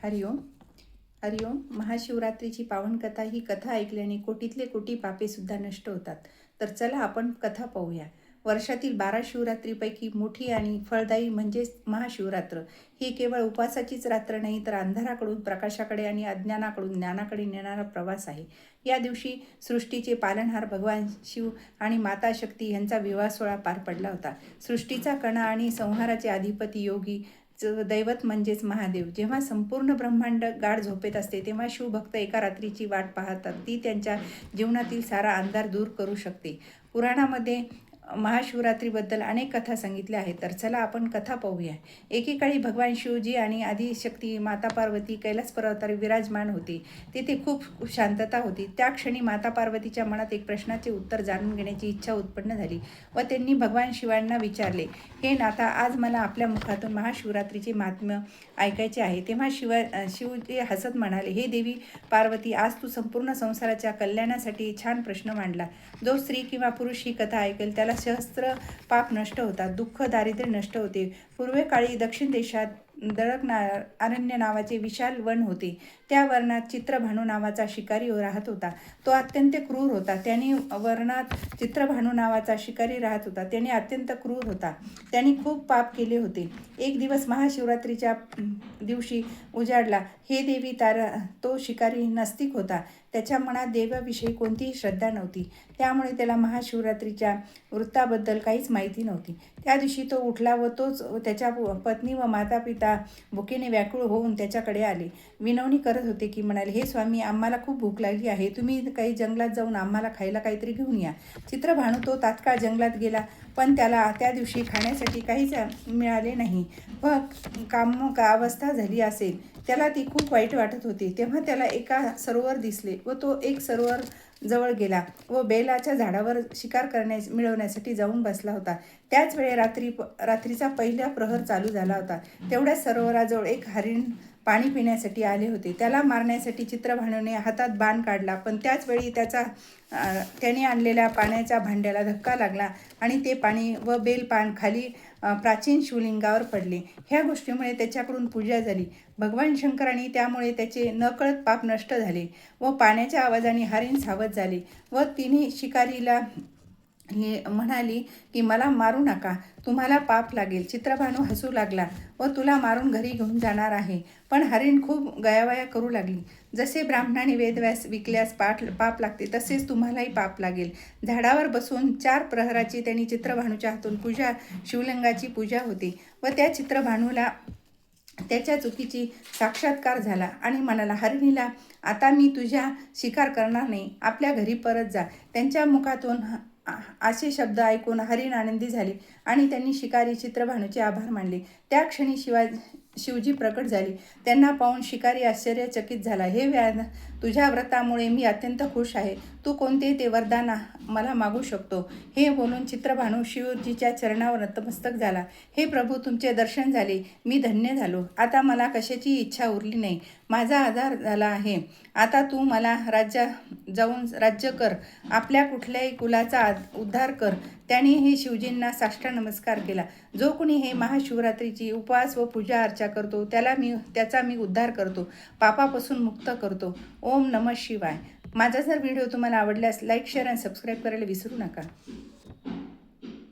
हरिओम. हरिओम. महाशिवरात्रीची पावन कथा ही कथा ऐकल्याने कोटीतले कोटी पापे सुद्धा नष्ट होतात. तर चला आपण कथा पाहूया. वर्षातील 12 शिवरात्रीपैकी मोठी आणि फळदायी म्हणजेच महाशिवरात्र ही केवळ उपवासाचीच रात्र नाही, तर अंधाराकडून प्रकाशाकडे आणि अज्ञानाकडून ज्ञानाकडे नेणारा प्रवास आहे. या दिवशी सृष्टीचे पालनहार भगवान शिव आणि माता शक्ती यांचा विवाह सोहळा पार पडला होता. सृष्टीचा कणा आणि संहाराचे अधिपती योगी दैवत म्हणजेच महादेव जेव्हा संपूर्ण ब्रह्मांड गाढ झोपेत असते, तेव्हा शिवभक्त एका रात्रीची वाट पाहतात. ती त्यांच्या जीवनातील सारा अंधार दूर करू शकते. पुराणामध्ये महाशिवरात्रीबद्दल अनेक कथा सांगितल्या आहेत. तर चला आपण कथा पाहूया. एकेकाळी भगवान शिवजी आणि आदिशक्ती माता पार्वती कैलास पर्वतावर विराजमान होते. तेथे खूप शांतता होती. त्या क्षणी माता पार्वतीच्या मनात एक प्रश्नाचे उत्तर जाणून घेण्याची इच्छा उत्पन्न झाली व त्यांनी भगवान शिवांना विचारले, हे नाथा, आज मला आपल्या मुखातून महाशिवरात्रीचे महात्म्य ऐकायचे आहे. तेव्हा शिवजी हसत म्हणाले, हे देवी पार्वती, आज तू संपूर्ण संसाराच्या कल्याणासाठी छान प्रश्न मांडला. जो स्त्री किंवा पुरुष ही कथा ऐकेल त्याला सहस्त्र पाप नष्ट होतात, दुःख दारिद्र्य नष्ट होते. पूर्वेकाळी दक्षिण देशात अरण्य नावाचे विशाल वन होते. त्या वनात चित्रभानू नावाचा शिकारी राहत होता. तो अत्यंत क्रूर होता. त्याने अत्यंत क्रूर होता. त्यांनी खूप पाप केले होते. एक दिवस महाशिवरात्रीच्या दिवशी उजाडला. हे देवी तो शिकारी नास्तिक होता. त्याच्या मनात देवाविषयी कोणतीही श्रद्धा नव्हती. त्यामुळे त्याला महाशिवरात्रीच्या वृत्ताबद्दल काहीच माहिती नव्हती. त्या दिवशी तो उठला व तोच त्याच्या पत्नी व माता पिता भुकेने व्याकुळ होऊन त्याच्याकडे आले. विनवणी करत होते की म्हणाले, हे स्वामी, आम्हाला खूप भूक लागली आहे. तुम्ही काही जंगलात जाऊन आम्हाला खायला काहीतरी घेऊन या. चित्रभानू तो तात्काळ जंगलात गेला, पण त्याला त्या दिवशी खाण्यासाठी काहीच मिळाले नाही व अवस्था झाली असेल. त्याला ती खूप वाईट वाटत होती. तेव्हा त्याला एका सरोवर दिसले व तो एक सरोवर जवळ गेला व बेलाच्या झाडावर शिकार मिळवण्यासाठी जाऊन बसला होता. त्याच वेळी रात्रीचा पहिला प्रहर चालू झाला होता. तेवढ्याच सरोवराजवळ एक हरिण पाणी पिण्यासाठी आले होते. त्याला मारण्यासाठी चित्रभानूने हातात बाण काढला, पण त्याच वेळी त्याने आणलेल्या पाण्याच्या भांड्याला धक्का लागला आणि ते पाणी व बेलपान खाली प्राचीन शिवलिंगावर पडले. ह्या गोष्टीमुळे त्याच्याकडून पूजा झाली. भगवान शंकरांनी त्यामुळे त्याचे नकळत पाप नष्ट झाले व पाण्याच्या आवाजाने हरिण सावध झाले व तिने शिकारीला म्हणाली की मला मारू नका, तुम्हाला पाप लागेल. चित्रभानू हसू लागला व तुला मारून घरी घेऊन जाणार आहे. पण हरिण खूप गयावया करू लागली. जसे ब्राह्मणाने वेदव्यास विकल्यास पाप लागते, तसेच तुम्हालाही पाप लागेल. झाडावर बसून 4 प्रहराची त्यांनी चित्रभानूच्या हातून शिवलिंगाची पूजा होती व त्या चित्रभानूला त्याच्या चुकीची साक्षात्कार झाला आणि म्हणाला, हरिणीला, आता मी तुझ्या शिकार करणार नाही, आपल्या घरी परत जा. त्यांच्या मुखातून असे शब्द ऐकून हरिण आनंदी झाली आणि त्यांनी शिकारी चित्रभानूचे आभार मानले. त्या क्षणी शिवजी प्रकट झाले. त्यांना पाहून शिकारी आश्चर्यचकित झाला. हे तुझ्या व्रतामुळे मी अत्यंत खुश आहे. तू कोणते ते वरदान मला मागू शकतो. हे बोलून चित्रभानू शिवजीच्या चरणावर नतमस्तक झाला. हे प्रभू, तुमचे दर्शन झाले, मी धन्य झालो. आता मला कशाची इच्छा उरली नाही. माझा आधार झाला आहे. आता तू मला जाऊन राज्य कर. आपल्या कुठल्याही कुलाचा उद्धार कर. त्याने हे शिवजींना साष्टांग नमस्कार केला. जो कोणी हे महाशिवरात्रीची उपवास व पूजा अर्चा करतो त्याचा मी उद्धार करतो, पापापासून मुक्त करतो. ओम नमः शिवाय. माझा जर व्हिडिओ तुम्हाला आवडल्यास लाईक, शेअर आणि सबस्क्राईब करायला विसरू नका.